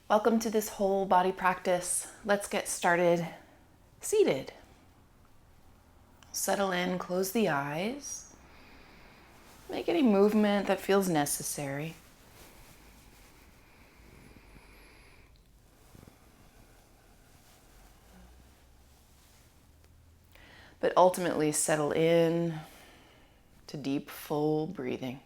Welcome to this whole body practice. Let's get started seated. Settle in, close the eyes. Make any movement that feels necessary. But ultimately settle in to deep, full breathing.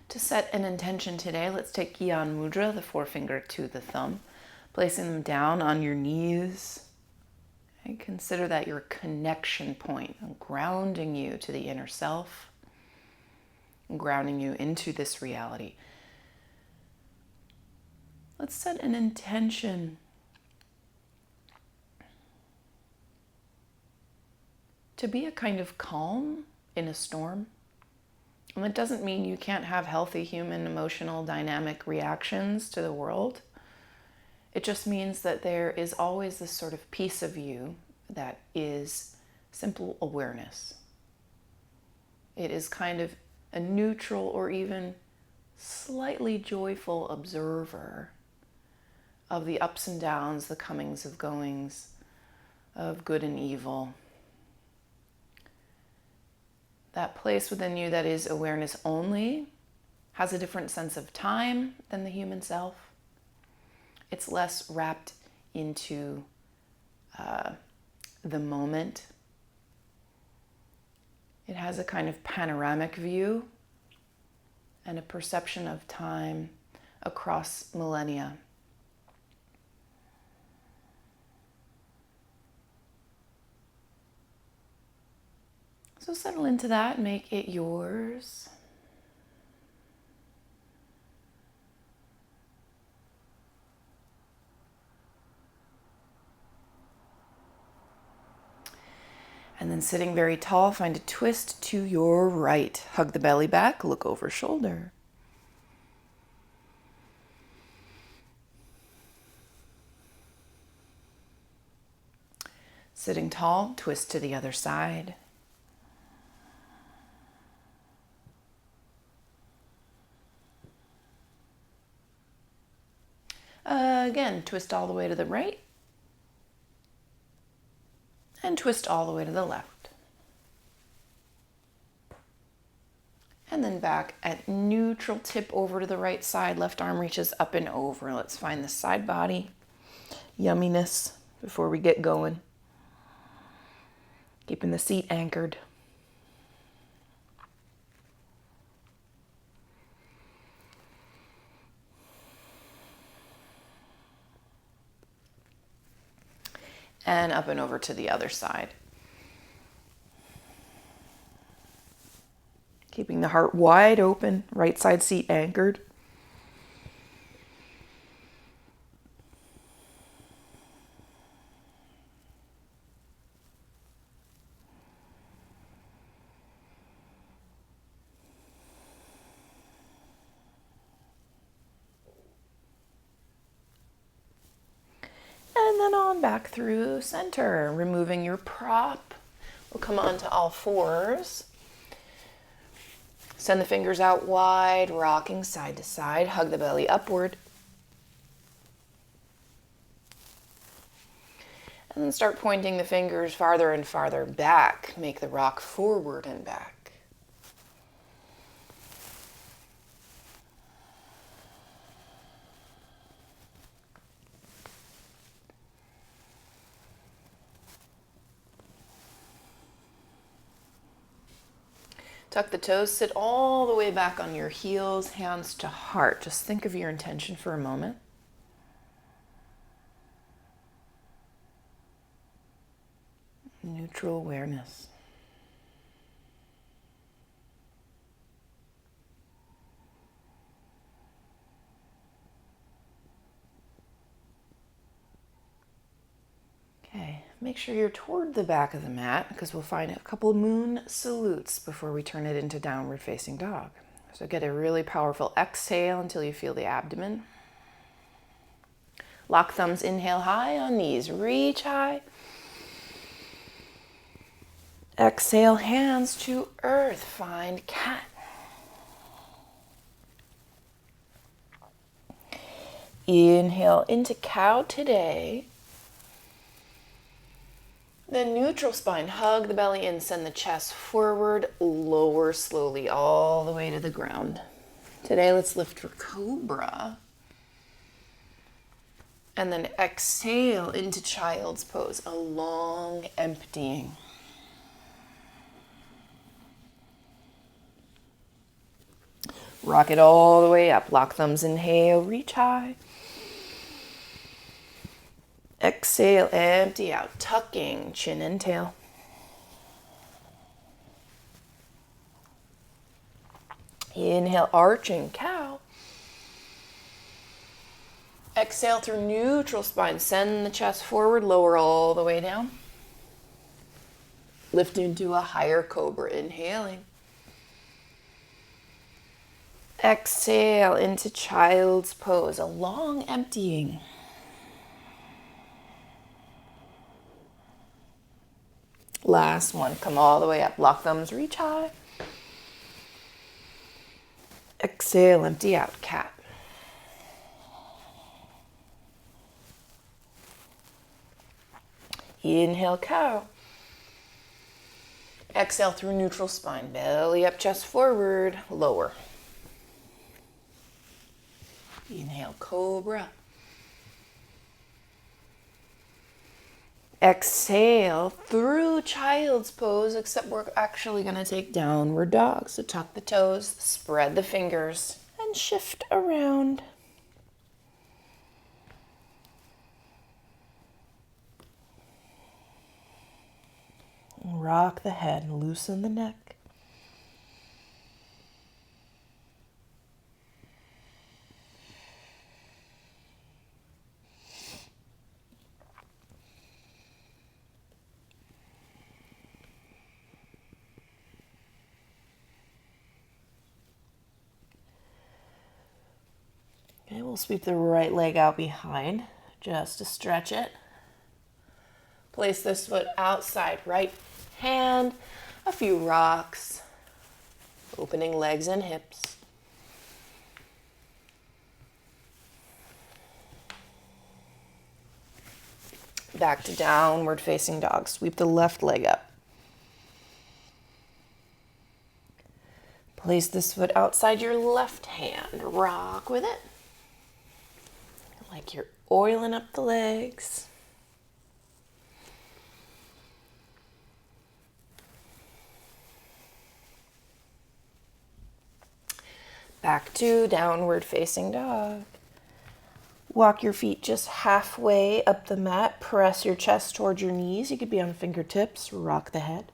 To set an intention today, let's take Gyan Mudra, the forefinger to the thumb, placing them down on your knees. And consider that your connection point, grounding you to the inner self, grounding you into this reality. Let's set an intention to be a kind of calm in a storm. And that doesn't mean you can't have healthy human emotional dynamic reactions to the world. It just means that there is always this sort of piece of you that is simple awareness. It is kind of a neutral or even slightly joyful observer of the ups and downs, the comings of goings, of good and evil. That place within you that is awareness only has a different sense of time than the human self. It's less wrapped into the moment. It has a kind of panoramic view and a perception of time across millennia. So settle into that, make it yours. And then sitting very tall, find a twist to your right. Hug the belly back, look over shoulder. Sitting tall, twist to the other side. Again, twist all the way to the right. And twist all the way to the left. And then back at neutral, tip over to the right side. Left arm reaches up and over. Let's find the side body yumminess before we get going. Keeping the seat anchored. And up and over to the other side. Keeping the heart wide open, right side seat anchored. And then on back through center, removing your prop. We'll come onto all fours. Send the fingers out wide, rocking side to side. Hug the belly upward. And then start pointing the fingers farther and farther back. Make the rock forward and back. Tuck the toes, sit all the way back on your heels, hands to heart. Just think of your intention for a moment. Neutral awareness. make sure you're toward the back of the mat because we'll find a couple moon salutes before we turn it into downward facing dog. So get a really powerful exhale until you feel the abdomen. Lock thumbs, inhale high on knees, reach high. Exhale, hands to earth, find cat. Inhale into cow today. Then neutral spine, hug the belly in, send the chest forward, lower slowly all the way to the ground. Today let's lift for cobra. And then exhale into child's pose, a long emptying. Rock it all the way up, lock thumbs, inhale, reach high. Exhale, empty out, tucking, chin and tail. Inhale, arching cow. Exhale through neutral spine, send the chest forward, lower all the way down. Lift into a higher cobra, inhaling. Exhale into child's pose, a long emptying. Last one, come all the way up, lock thumbs, reach high. Exhale, empty out, cat. Inhale, cow. Exhale through neutral spine, belly up, chest forward, lower. Inhale, cobra. Exhale through child's pose, except we're actually going to take downward dog. So tuck the toes, spread the fingers, and shift around. Rock the head and loosen the neck. Okay, we'll sweep the right leg out behind just to stretch it. Place this foot outside, right hand, a few rocks, opening legs and hips. Back to downward facing dog. Sweep the left leg up. Place this foot outside your left hand. Rock with it. Like you're oiling up the legs. Back to downward facing dog. Walk your feet just halfway up the mat. Press your chest towards your knees. You could be on fingertips. Rock the head.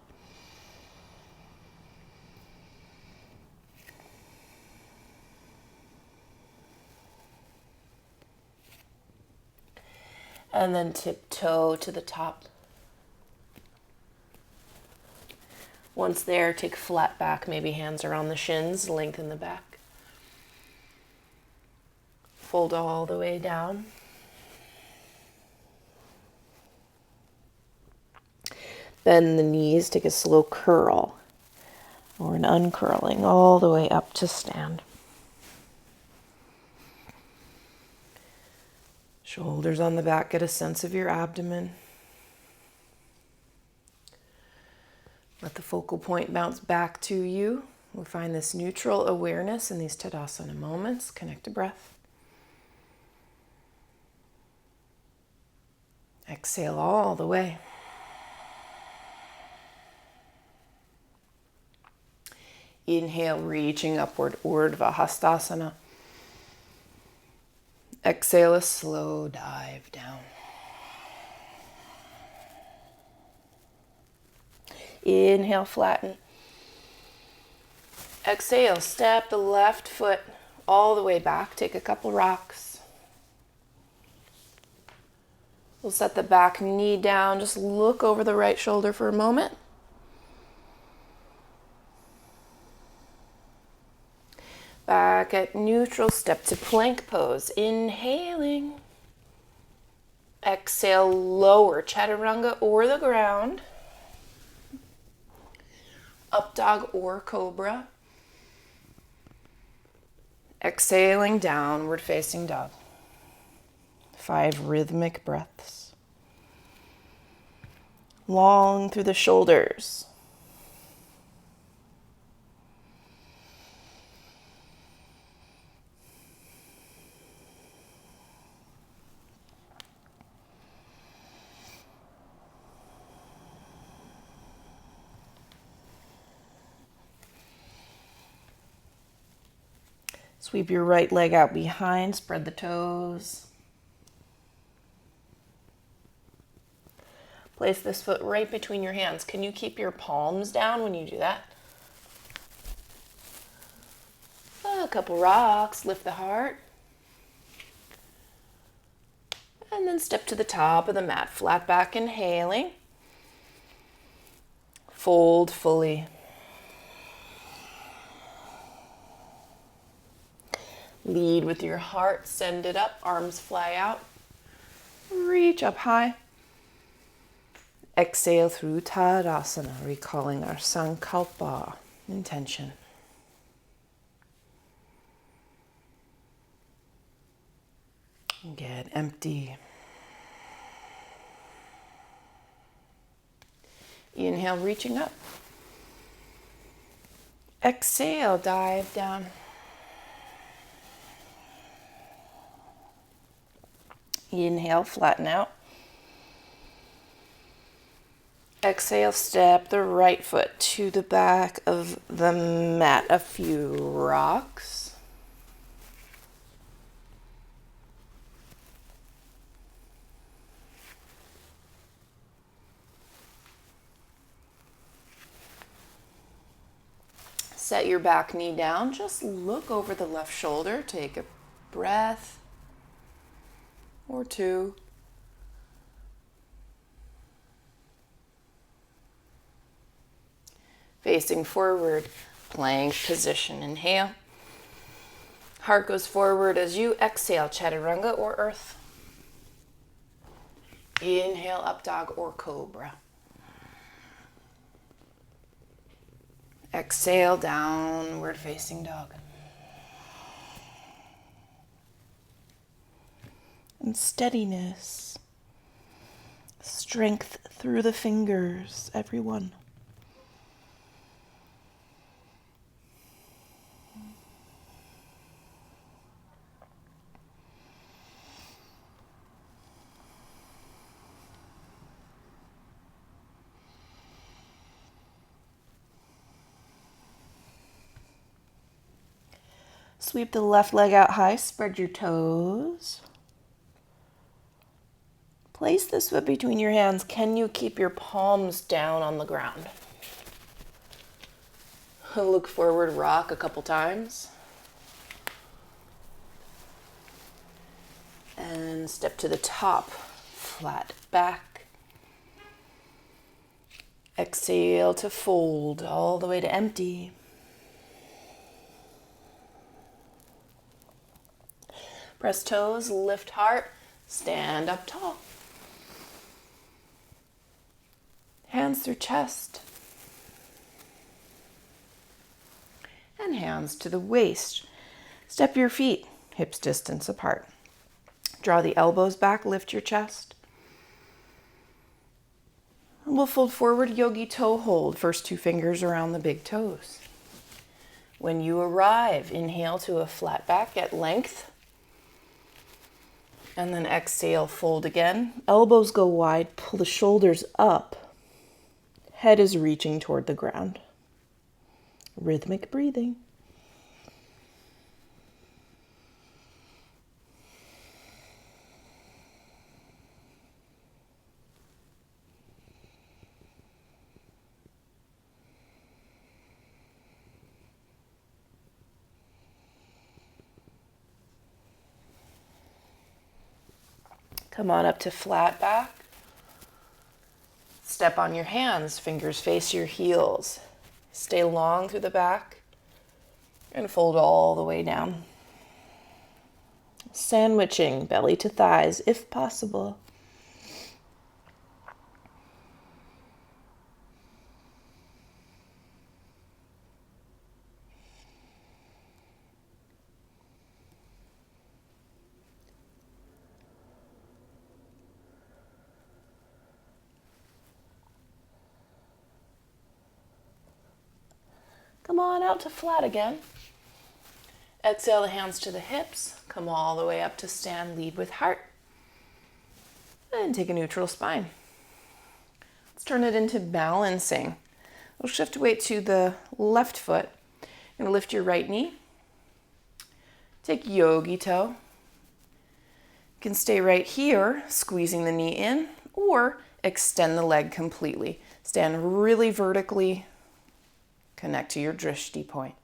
And then tiptoe to the top. Once there, take flat back, maybe hands around the shins, lengthen the back. Fold all the way down. Bend the knees, take a slow curl or an uncurling all the way up to stand. Shoulders on the back, get a sense of your abdomen. Let the focal point bounce back to you. We'll find this neutral awareness in these Tadasana moments. Connect to breath. Exhale all the way. Inhale, reaching upward, Urdhva Hastasana. Exhale, a slow dive down. Inhale, flatten. Exhale, step the left foot all the way back. Take a couple rocks. We'll set the back knee down. Just look over the right shoulder for a moment. Back at neutral, step to plank pose. Inhaling. Exhale, lower chaturanga or the ground. Up dog or cobra. Exhaling, downward facing dog. 5 rhythmic breaths. Long through the shoulders. Sweep your right leg out behind, spread the toes. Place this foot right between your hands. Can you keep your palms down when you do that? A couple rocks, lift the heart. And then step to the top of the mat, flat back, inhaling. Fold fully. Lead with your heart, send it up, arms fly out. Reach up high. Exhale through Tadasana, recalling our Sankalpa intention. Get empty. Inhale, reaching up. Exhale, dive down. Inhale, flatten out. Exhale, step the right foot to the back of the mat. A few rocks. Set your back knee down. Just look over the left shoulder. Take a breath or two. Facing forward, plank position. Inhale. Heart goes forward as you exhale, chaturanga or earth. Inhale, up dog or cobra. Exhale, downward facing dog. And steadiness, strength through the fingers, everyone. Sweep the left leg out high, spread your toes. Place this foot between your hands. Can you keep your palms down on the ground? Look forward, rock a couple times. And step to the top, flat back. Exhale to fold all the way to empty. Press toes, lift heart, stand up tall. Hands through chest. And hands to the waist. Step your feet, hips distance apart. Draw the elbows back, lift your chest. And we'll fold forward, yogi toe hold. First 2 fingers around the big toes. When you arrive, inhale to a flat back at length. And then exhale, fold again. Elbows go wide, pull the shoulders up. Head is reaching toward the ground. Rhythmic breathing. Come on up to flat back. Step on your hands, fingers face your heels. Stay long through the back and fold all the way down. Sandwiching belly to thighs if possible. Come on out to flat again. Exhale the hands to the hips. Come all the way up to stand, lead with heart. And take a neutral spine. Let's turn it into balancing. We'll shift weight to the left foot. You're going to lift your right knee. Take yogi toe. You can stay right here, squeezing the knee in, or extend the leg completely. Stand really vertically. Connect to your drishti point.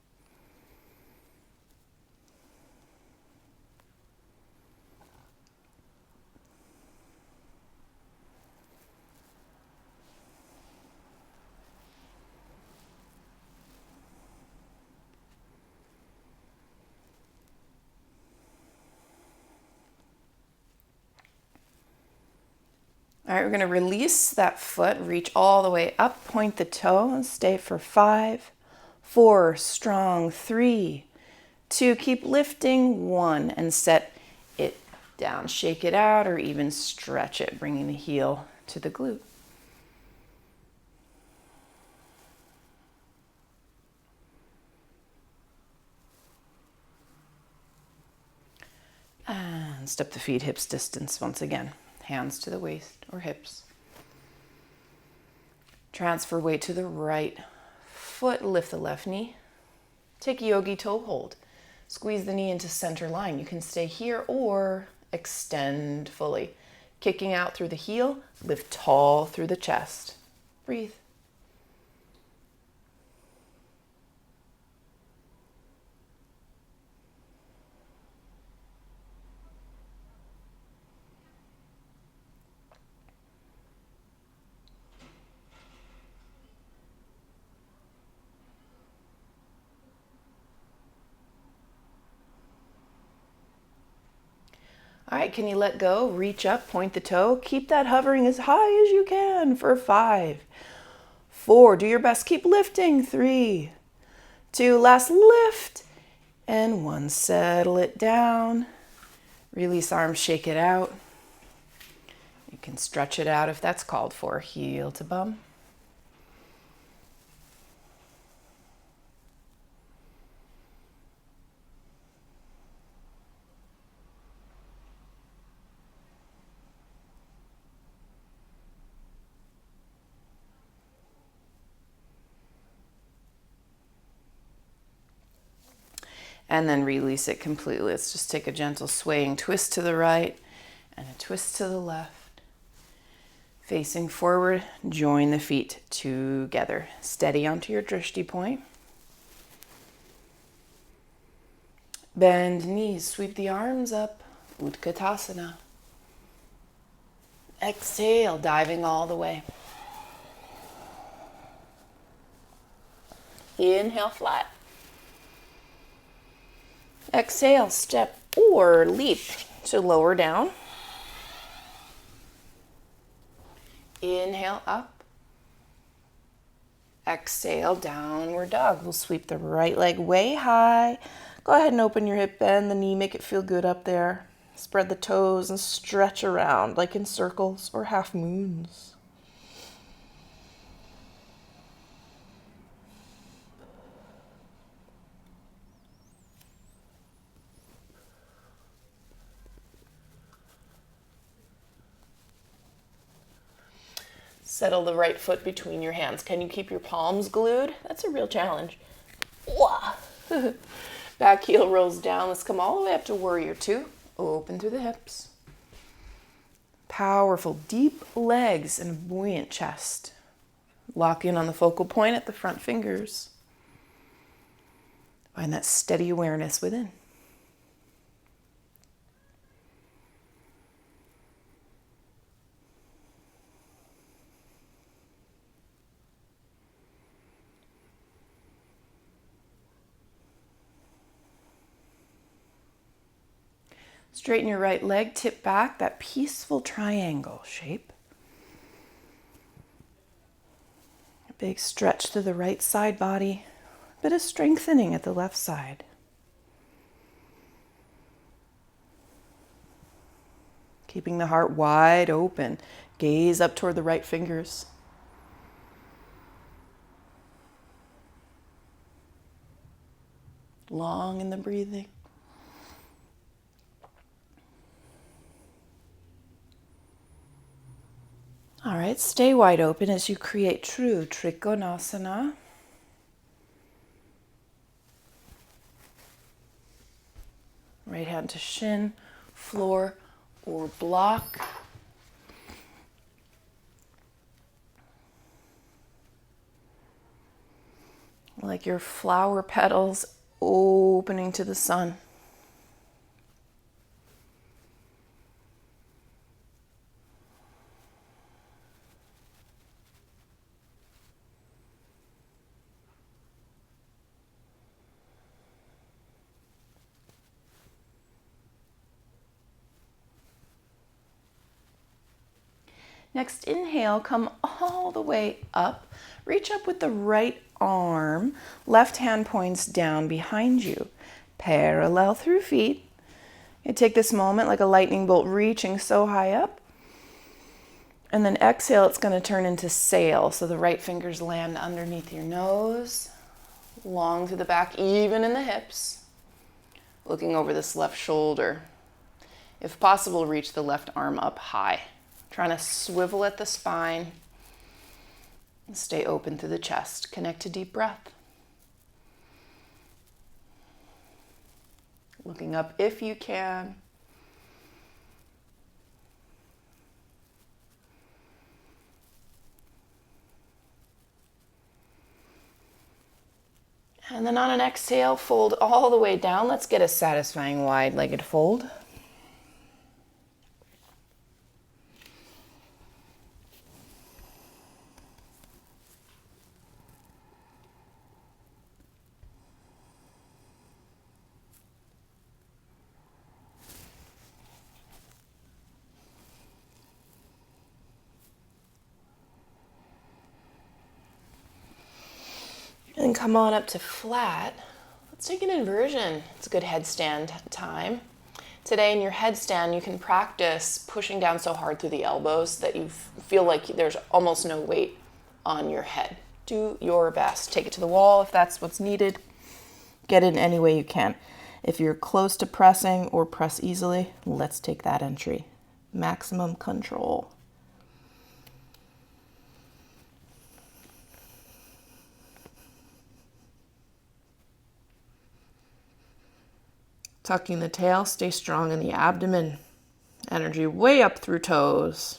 All right, we're going to release that foot, reach all the way up, point the toe, and stay for 5, 4, strong, 3, 2, keep lifting, 1, and set it down. Shake it out or even stretch it, bringing the heel to the glute. And step the feet hips distance once again. Hands to the waist or hips. Transfer weight to the right foot, lift the left knee. Take yogi toe hold. Squeeze the knee into center line. You can stay here or extend fully. Kicking out through the heel, lift tall through the chest. Breathe. All right, can you let go? Reach up, point the toe. Keep that hovering as high as you can for 5, 4. Do your best. Keep lifting. 3, 2. Last lift. And 1. Settle it down. Release arms, shake it out. You can stretch it out if that's called for. Heel to bum. And then release it completely. Let's just take a gentle swaying twist to the right and a twist to the left. Facing forward, join the feet together. Steady onto your drishti point. Bend knees, sweep the arms up. Utkatasana. Exhale, diving all the way. Inhale, flat. Exhale, step or leap to lower down. Inhale, up. Exhale, downward dog. We'll sweep the right leg way high. Go ahead and open your hip, bend the knee, make it feel good up there. Spread the toes and stretch around like in circles or half moons. Settle the right foot between your hands. Can you keep your palms glued? That's a real challenge. Back heel rolls down. Let's come all the way up to warrior 2. Open through the hips. Powerful, deep legs and a buoyant chest. Lock in on the focal point at the front fingers. Find that steady awareness within. Straighten your right leg, tip back, that peaceful triangle shape. A big stretch to the right side body, a bit of strengthening at the left side. Keeping the heart wide open, gaze up toward the right fingers. Long in the breathing. All right, stay wide open as you create true Trikonasana. Right hand to shin, floor, or block. Like your flower petals opening to the sun. Next, inhale, come all the way up. Reach up with the right arm. Left hand points down behind you. Parallel through feet. You take this moment like a lightning bolt reaching so high up. And then exhale, it's going to turn into sail. So the right fingers land underneath your nose. Long through the back, even in the hips. Looking over this left shoulder. If possible, reach the left arm up high. Trying to swivel at the spine. And stay open through the chest. Connect to deep breath. Looking up if you can. And then on an exhale, fold all the way down. Let's get a satisfying wide-legged fold. And come on up to flat. Let's take an inversion. It's a good headstand time. Today in your headstand, you can practice pushing down so hard through the elbows that you feel like there's almost no weight on your head. Do your best. Take it to the wall if that's what's needed. Get it in any way you can. If you're close to pressing or press easily, let's take that entry. Maximum control. Tucking the tail, stay strong in the abdomen. Energy way up through toes.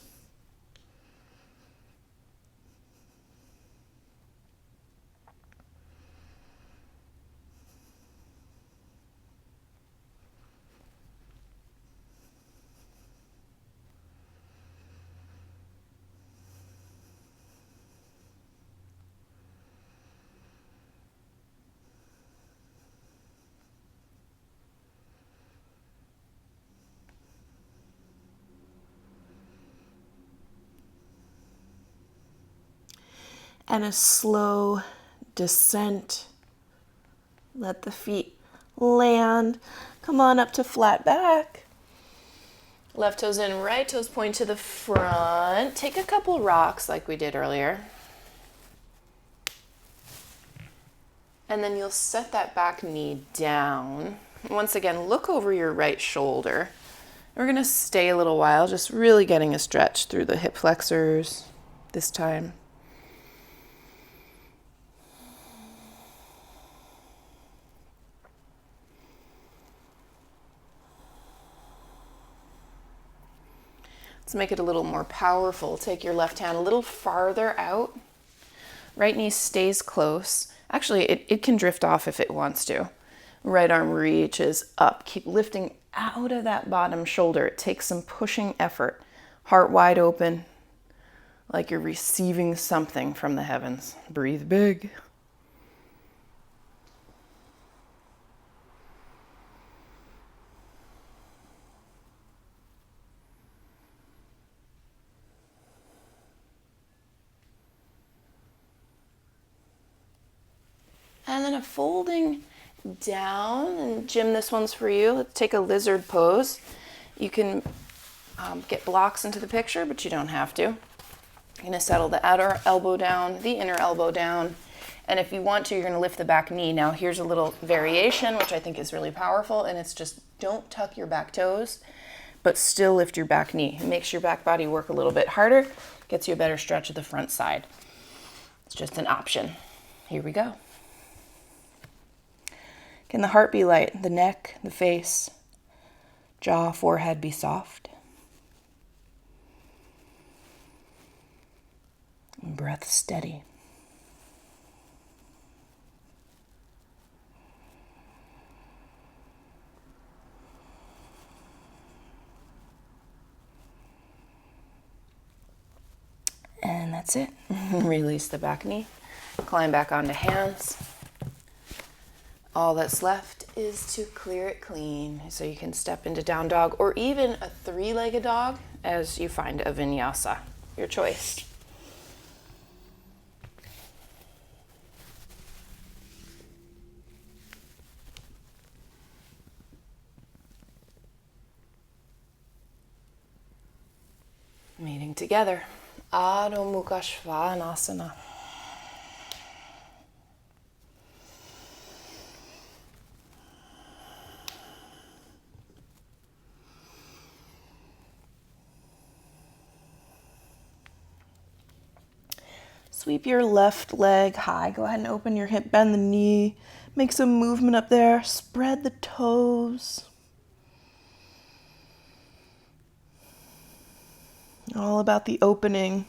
And a slow descent. Let the feet land. Come on up to flat back. Left toes in, right toes point to the front. Take a couple rocks like we did earlier. And then you'll set that back knee down. Once again, look over your right shoulder. We're going to stay a little while, just really getting a stretch through the hip flexors this time. Let's make it a little more powerful. Take your left hand a little farther out. Right knee stays close. Actually, it can drift off if it wants to. Right arm reaches up. Keep lifting out of that bottom shoulder. It takes some pushing effort. Heart wide open, like you're receiving something from the heavens. Breathe big. And then a folding down. And Jim, this one's for you. Let's take a lizard pose. You can get blocks into the picture, but you don't have to. You're going to settle the outer elbow down, the inner elbow down. And if you want to, you're going to lift the back knee. Now, here's a little variation, which I think is really powerful. And it's just don't tuck your back toes, but still lift your back knee. It makes your back body work a little bit harder, gets you a better stretch of the front side. It's just an option. Here we go. Can the heart be light? The neck, the face, jaw, forehead be soft? And breath steady. And that's it. Release the back knee. Climb back onto hands. All that's left is to clear it clean. So you can step into down dog or even a three-legged dog as you find a vinyasa. Your choice. Meeting together. Adho Mukha Svanasana. Sweep your left leg high. Go ahead and open your hip, bend the knee. Make some movement up there. Spread the toes. All about the opening.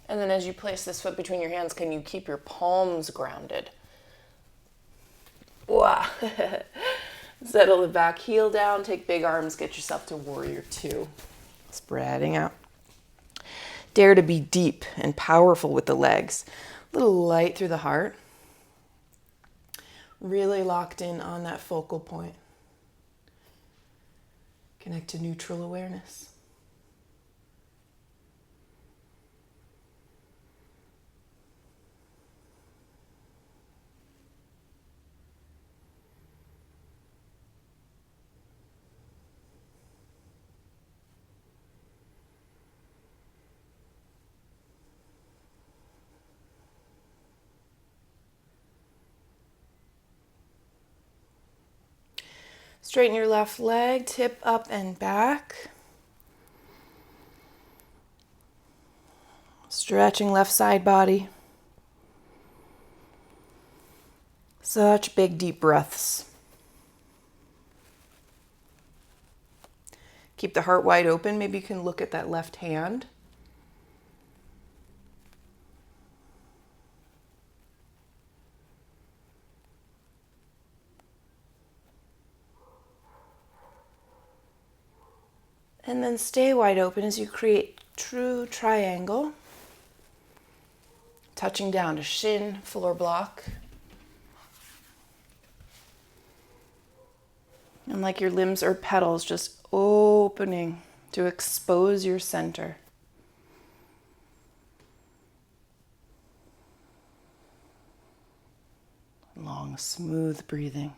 And then as you place this foot between your hands, can you keep your palms grounded? Wow. Settle the back heel down, take big arms, get yourself to warrior two. Spreading out. Dare to be deep and powerful with the legs. A little light through the heart. Really locked in on that focal point. Connect to neutral awareness. Straighten your left leg, tip up and back. Stretching left side body. Such big, deep breaths. Keep the heart wide open. Maybe you can look at that left hand. And then stay wide open as you create true triangle. Touching down to shin, floor block. And like your limbs are petals, just opening to expose your center. Long, smooth breathing.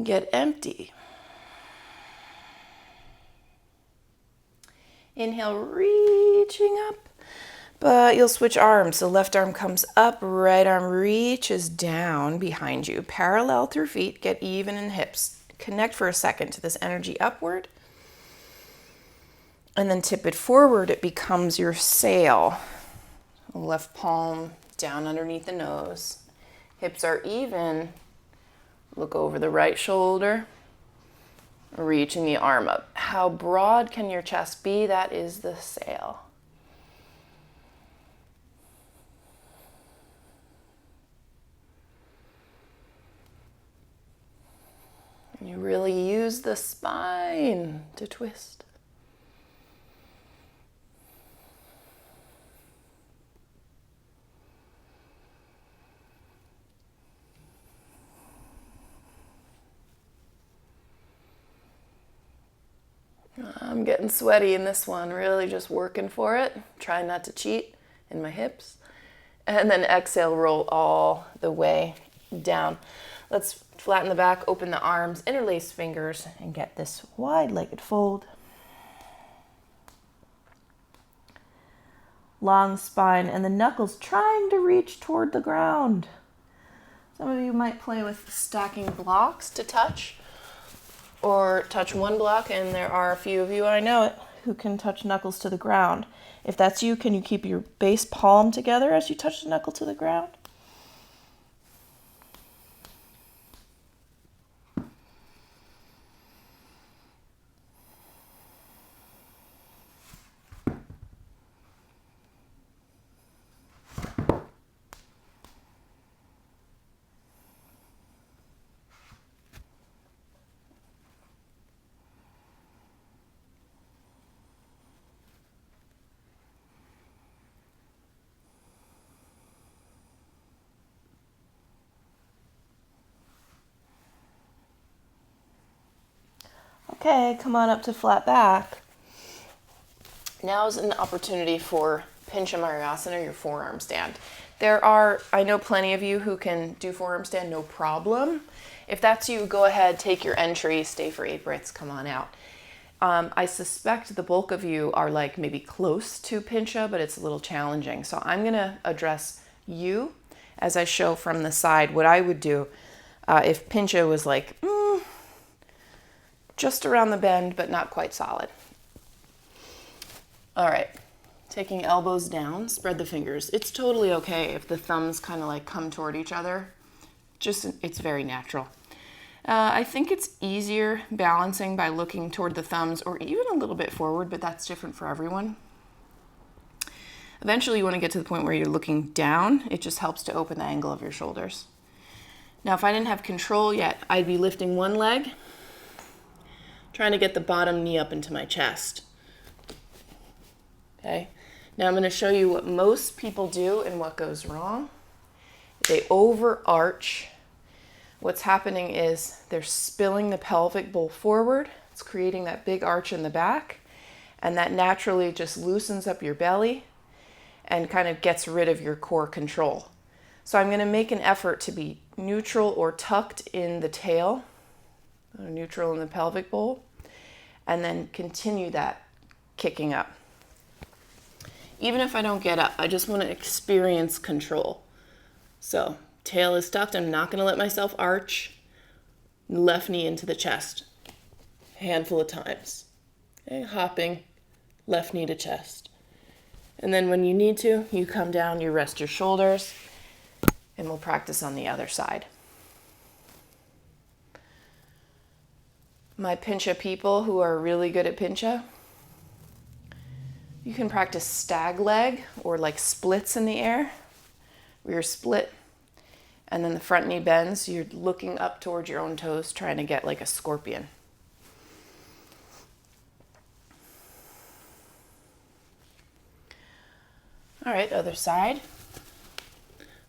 Get empty. Inhale, reaching up, but you'll switch arms. So left arm comes up, right arm reaches down behind you. Parallel through feet, get even in hips. Connect for a second to this energy upward. And then tip it forward, it becomes your sail. Left palm down underneath the nose. Hips are even. Look over the right shoulder. Reaching the arm up. How broad can your chest be? That is the sail. And you really use the spine to twist. I'm getting sweaty in this one, really just working for it. Trying not to cheat in my hips. And then exhale, roll all the way down. Let's flatten the back, open the arms, interlace fingers, and get this wide-legged fold. Long spine and the knuckles trying to reach toward the ground. Some of you might play with stacking blocks to touch, or touch one block, and there are a few of you, I know it, who can touch knuckles to the ground. If that's you, can you keep your base palm together as you touch the knuckle to the ground? Okay, come on up to flat back. Now is an opportunity for Pincha Mayurasana, or your forearm stand. I know plenty of you who can do forearm stand, no problem. If that's you, go ahead, take your entry, stay for 8 breaths, come on out. I suspect the bulk of you are like maybe close to Pincha, but it's a little challenging. So I'm gonna address you as I show from the side what I would do if Pincha was like, just around the bend, but not quite solid. All right, taking elbows down, spread the fingers. It's totally okay if the thumbs kind of like come toward each other. It's very natural. I think it's easier balancing by looking toward the thumbs or even a little bit forward, but that's different for everyone. Eventually you want to get to the point where you're looking down. It just helps to open the angle of your shoulders. Now, if I didn't have control yet, I'd be lifting one leg, trying to get the bottom knee up into my chest. Okay, now I'm going to show you what most people do and what goes wrong. They overarch. What's happening is they're spilling the pelvic bowl forward. It's creating that big arch in the back, and that naturally just loosens up your belly and kind of gets rid of your core control. So I'm going to make an effort to be neutral or tucked in the tail, neutral in the pelvic bowl, and then continue that kicking up. Even if I don't get up, I just want to experience control. So tail is tucked. I'm not going to let myself arch. Left knee into the chest. A handful of times. Okay, hopping, left knee to chest. And then when you need to, you come down, you rest your shoulders, and we'll practice on the other side. My Pincha people who are really good at Pincha, you can practice stag leg or like splits in the air, where you're split and then the front knee bends. You're looking up towards your own toes, trying to get like a scorpion. All right, other side.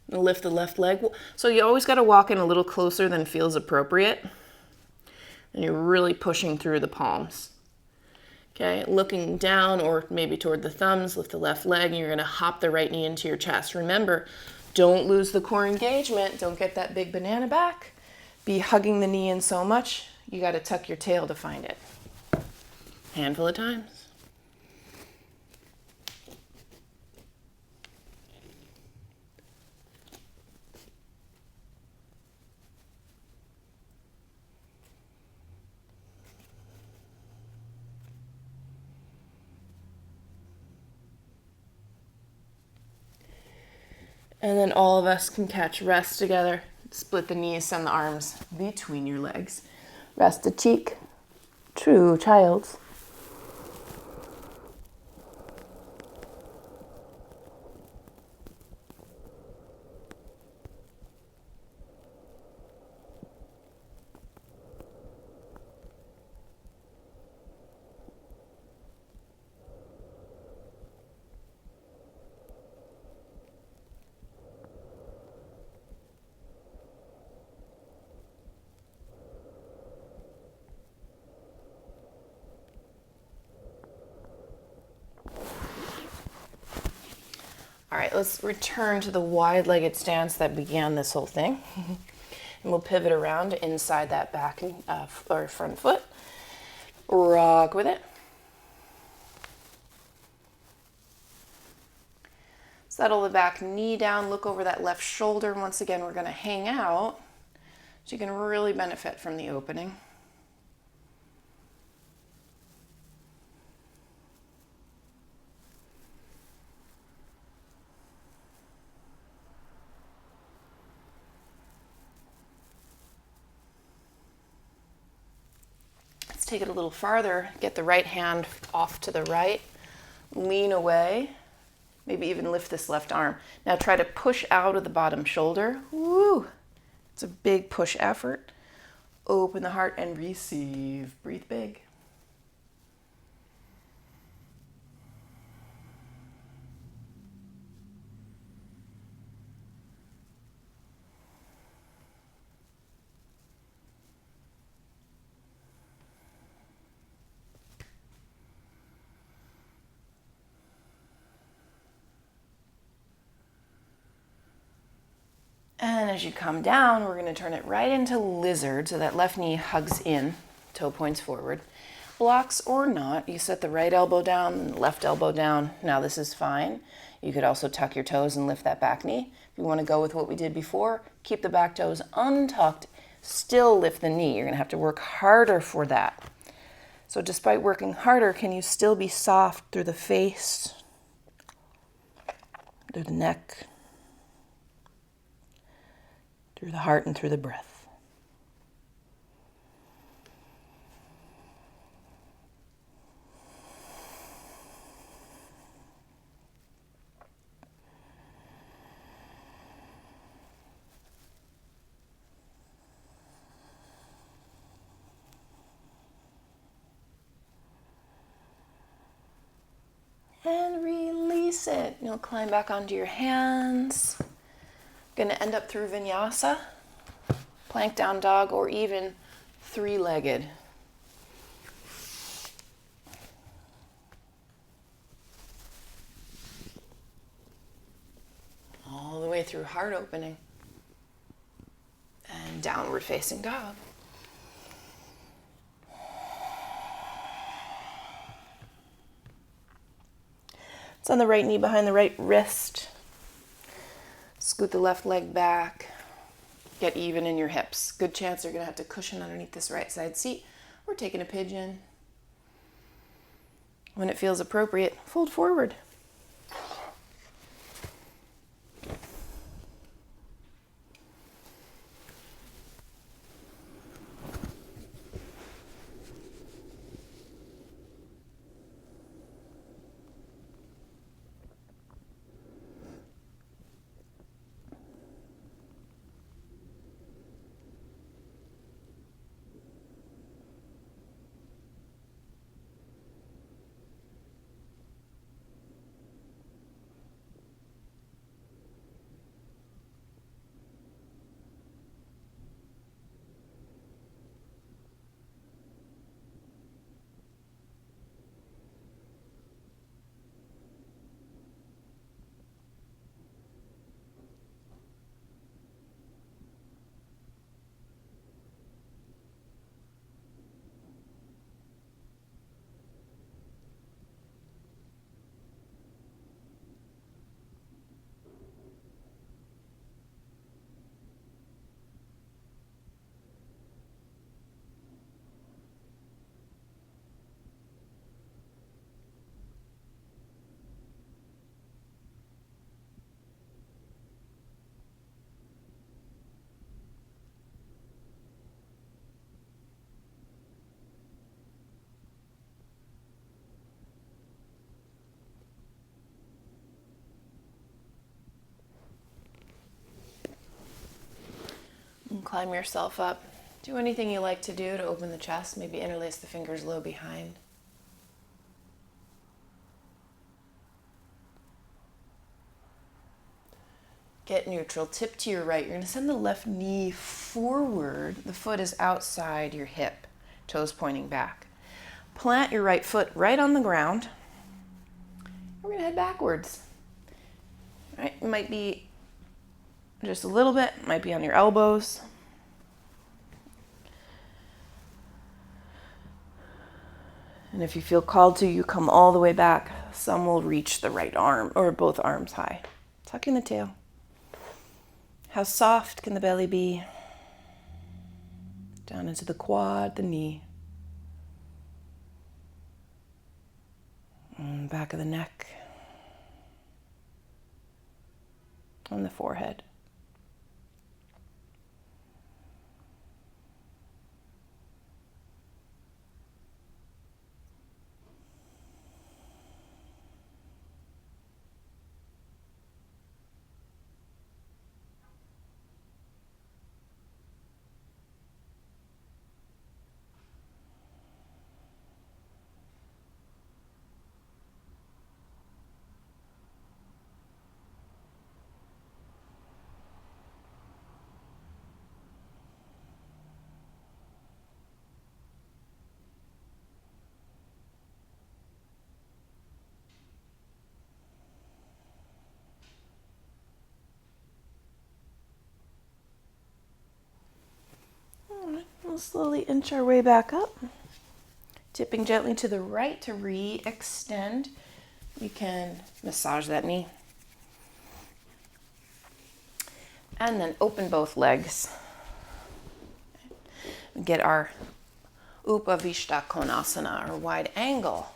Lift the left leg. So you always got to walk in a little closer than feels appropriate. And you're really pushing through the palms. Okay, looking down or maybe toward the thumbs, lift the left leg, and you're going to hop the right knee into your chest. Remember, don't lose the core engagement. Don't get that big banana back. Be hugging the knee in so much, you got to tuck your tail to find it. Handful of times. And then all of us can catch rest together. Split the knees, send the arms between your legs. Rest a cheek, True, child's. All right, let's return to the wide-legged stance that began this whole thing. And we'll pivot around inside that back or front foot. Rock with it. Settle the back knee down, look over that left shoulder. Once again, we're going to hang out so you can really benefit from the opening. Take it a little farther, get the right hand off to the right, lean away, maybe even lift this left arm. Now try to push out of the bottom shoulder. Woo! It's a big push effort. Open the heart and receive. Breathe big. And as you come down, we're going to turn it right into lizard, so that left knee hugs in, toe points forward. Blocks or not, you set the right elbow down, left elbow down. Now this is fine. You could also tuck your toes and lift that back knee. If you want to go with what we did before, keep the back toes untucked, still lift the knee. You're going to have to work harder for that. So despite working harder, can you still be soft through the face, through the neck, through the heart, and through the breath? And release it. You'll climb back onto your hands. Gonna end up through vinyasa, plank down dog, or even three-legged. All the way through heart opening. And downward facing dog. It's on the right knee behind the right wrist. Scoot the left leg back. Get even in your hips. Good chance you're going to have to cushion underneath this right side seat or taking a pigeon. When it feels appropriate, fold forward. climb yourself up. Do anything you like to do to open the chest. Maybe interlace the fingers low behind. Get neutral. Tip to your right. You're going to send the left knee forward. The foot is outside your hip. Toes pointing back. Plant your right foot right on the ground. We're going to head backwards. All right, it might be just a little bit. It might be on your elbows. And if you feel called to, you come all the way back. Some will reach the right arm or both arms high. Tucking the tail. How soft can the belly be? Down into the quad, the knee. And back of the neck. On the forehead. We'll slowly inch our way back up. Tipping gently to the right to re-extend. You can massage that knee. And then open both legs. Get our Upavishta Konasana, or wide angle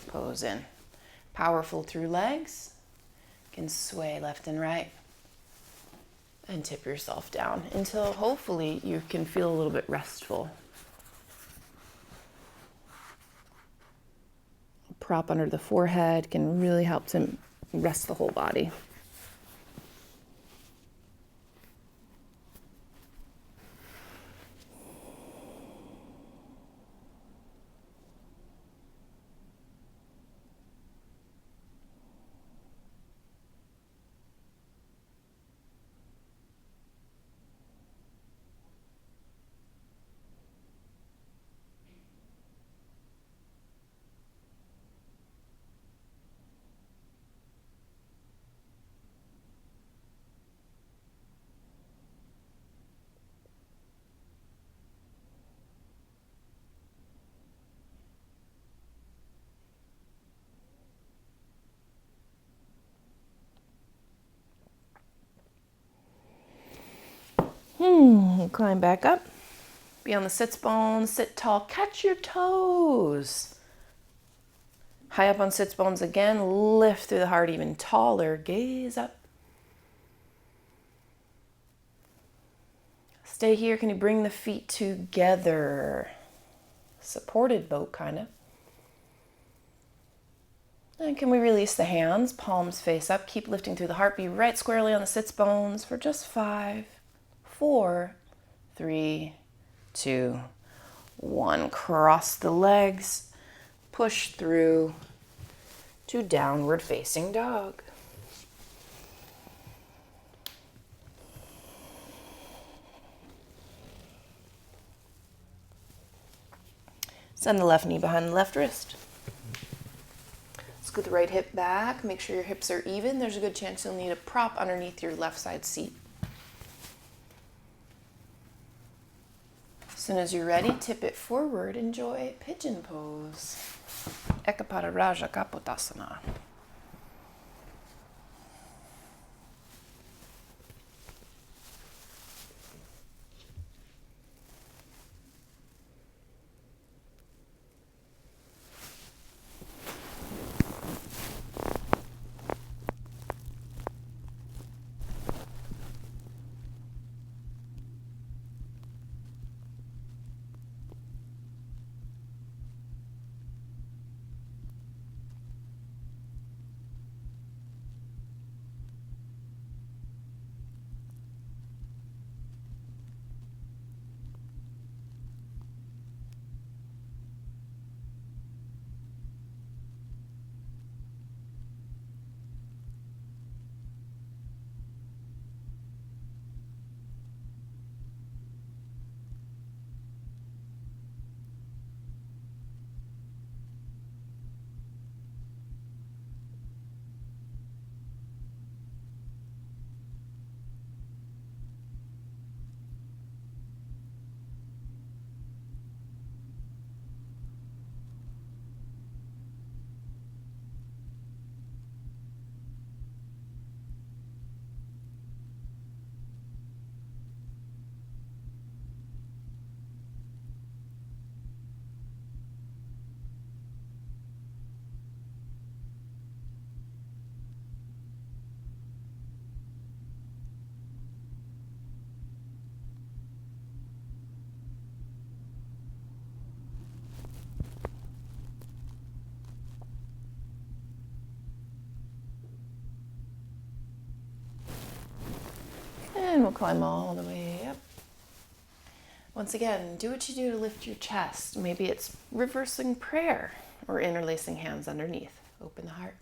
pose in. Powerful through legs. You can sway left and right. And tip yourself down until hopefully you can feel a little bit restful. Prop under the forehead can really help to rest the whole body. Climb back up. Be on the sits bones. Sit tall. Catch your toes. High up on sits bones again. Lift through the heart even taller. Gaze up. Stay here. Can you bring the feet together? Supported boat, kind of. And can we release the hands? Palms face up. Keep lifting through the heart. Be right squarely on the sits bones for just 5, 4, 3, 2, 1. Cross the legs. Push through to downward facing dog. Send the left knee behind the left wrist. Scoot the right hip back. Make sure your hips are even. There's a good chance you'll need a prop underneath your left side seat. As soon as you're ready, tip it forward. Enjoy pigeon pose. Ekapada Raja Kapotasana. And we'll climb all the way up. Once again, do what you do to lift your chest. Maybe it's reversing prayer or interlacing hands underneath. Open the heart.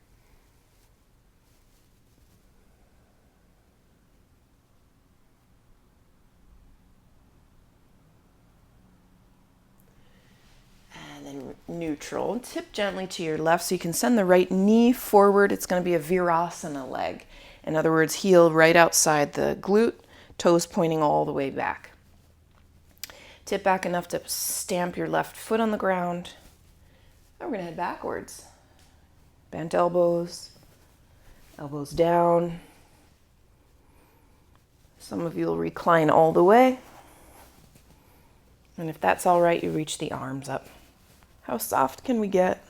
And then neutral. Tip gently to your left so you can send the right knee forward. It's going to be a virasana leg. In other words, heel right outside the glute, toes pointing all the way back. Tip back enough to stamp your left foot on the ground. Now we're going to head backwards. Bent elbows, elbows down. Some of you will recline all the way. And if that's all right, you reach the arms up. How soft can we get?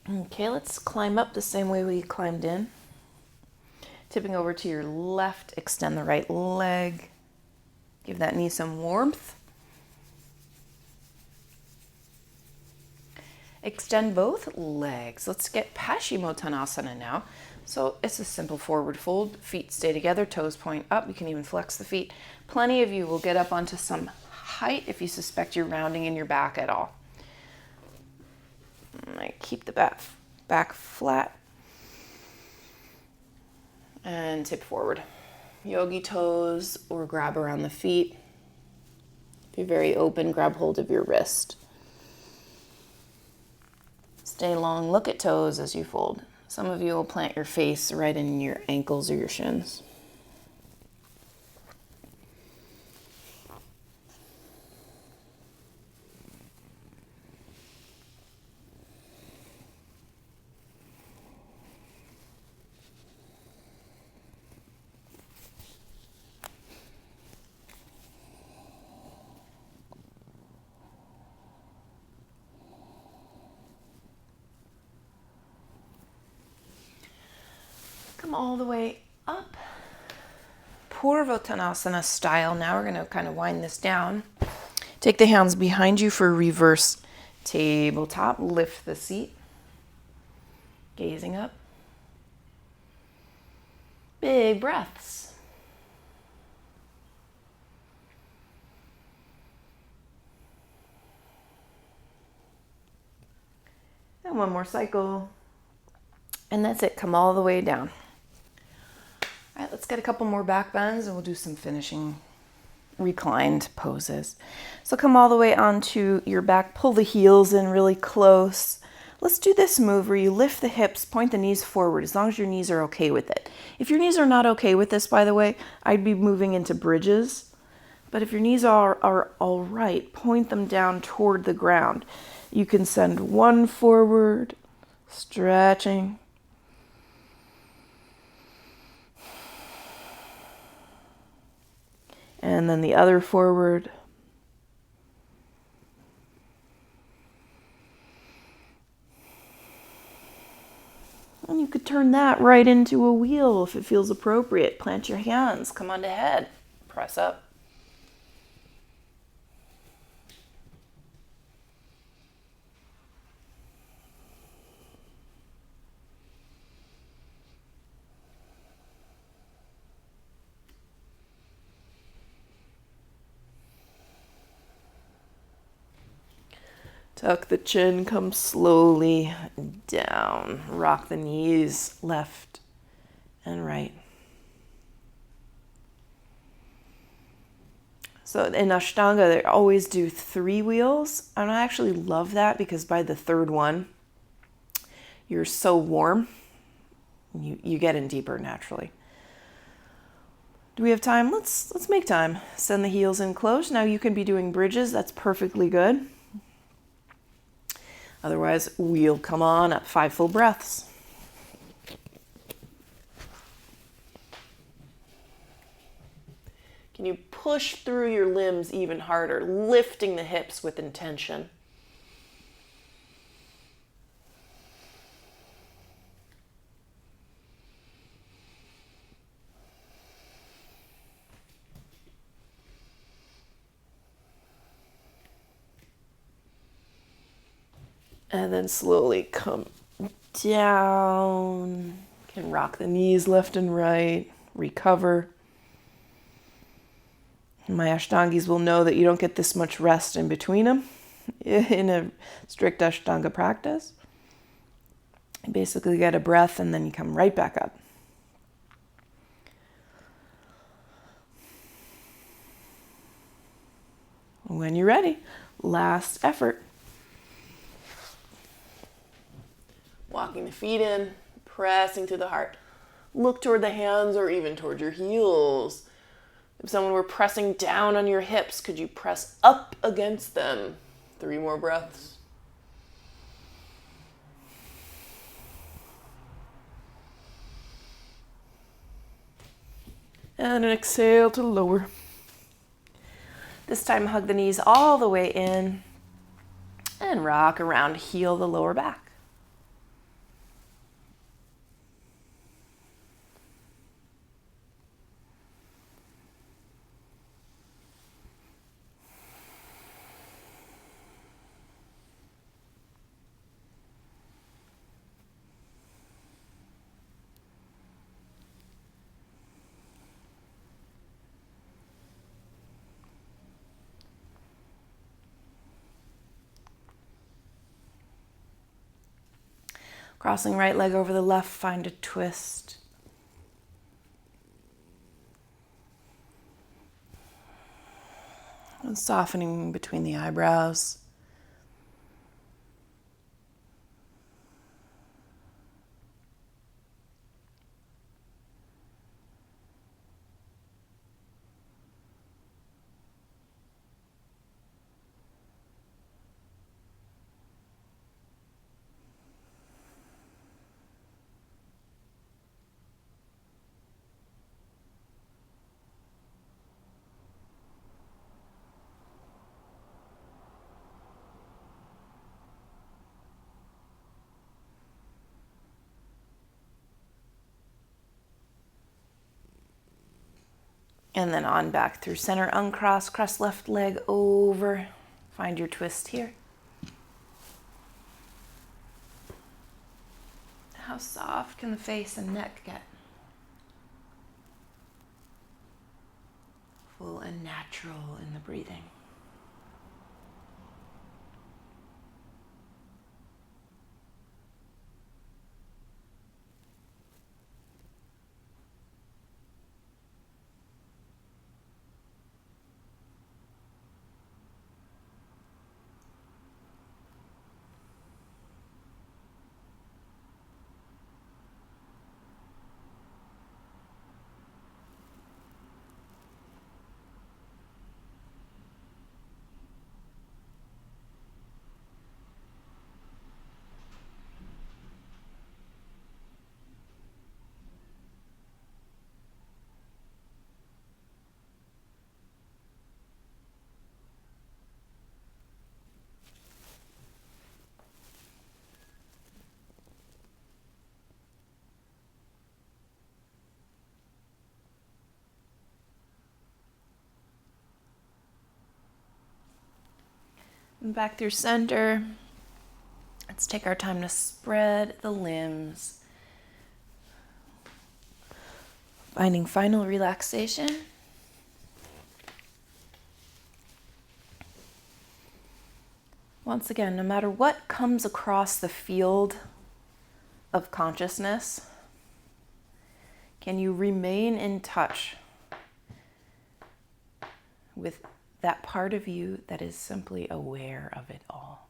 Okay, let's climb up the same way we climbed in. Tipping over to your left, extend the right leg. Give that knee some warmth. Extend both legs. Let's get Paschimottanasana now. So it's a simple forward fold. Feet stay together, toes point up. You can even flex the feet. Plenty of you will get up onto some height if you suspect you're rounding in your back at all. Keep the back flat and tip forward. Yogi toes or grab around the feet. If you're very open, grab hold of your wrist. Stay long, look at toes as you fold. Some of you will plant your face right in your ankles or your shins. Come all the way up. Purvottanasana style. Now we're going to kind of wind this down. Take the hands behind you for reverse tabletop. Lift the seat. Gazing up. Big breaths. And one more cycle. And that's it. Come all the way down. All right, let's get a couple more back bends and we'll do some finishing reclined poses. So come all the way onto your back, pull the heels in really close. Let's do this move where you lift the hips, point the knees forward, as long as your knees are okay with it. If your knees are not okay with this, by the way, I'd be moving into bridges. But if your knees are all right, point them down toward the ground. You can send one forward, stretching. And then the other forward. And you could turn that right into a wheel if it feels appropriate. Plant your hands, come on to head, press up. Tuck the chin, come slowly down. Rock the knees left and right. So in Ashtanga, they always do 3 wheels. And I actually love that because by the 3rd one, you're so warm, you get in deeper naturally. Do we have time? Let's make time. Send the heels in close. Now you can be doing bridges. That's perfectly good. Otherwise, we'll come on up 5 full breaths. Can you push through your limbs even harder, lifting the hips with intention? And then slowly come down. Can rock the knees left and right, recover. My Ashtangis will know that you don't get this much rest in between them in a strict Ashtanga practice. You basically get a breath and then you come right back up. When you're ready, last effort. Walking the feet in, pressing to the heart. Look toward the hands or even toward your heels. If someone were pressing down on your hips, could you press up against them? 3 more breaths. And an exhale to lower. This time hug the knees all the way in and rock around, heel the lower back. Crossing right leg over the left, find a twist. And softening between the eyebrows. And then on back through center, uncross, cross left leg over. Find your twist here. How soft can the face and neck get? Full and natural in the breathing. And back through center. Let's take our time to spread the limbs. Finding final relaxation. Once again, no matter what comes across the field of consciousness, can you remain in touch with that part of you that is simply aware of it all?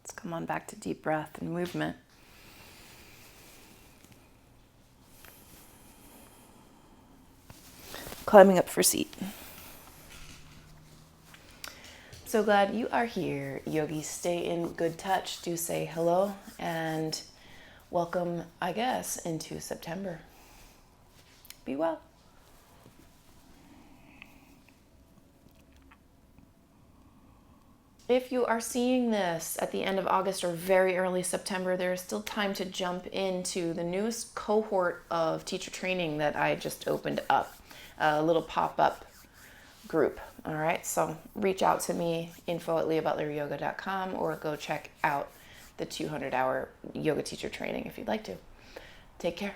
Let's come on back to deep breath and movement. Climbing up for seat. So glad you are here, yogis. Stay in good touch. Do say hello and welcome, I guess, into September. Be well. If you are seeing this at the end of August or very early September, there is still time to jump into the newest cohort of teacher training that I just opened up, a little pop-up group. All right, so reach out to me, info@leahbutleryoga.com, or go check out the 200-hour yoga teacher training if you'd like to. Take care.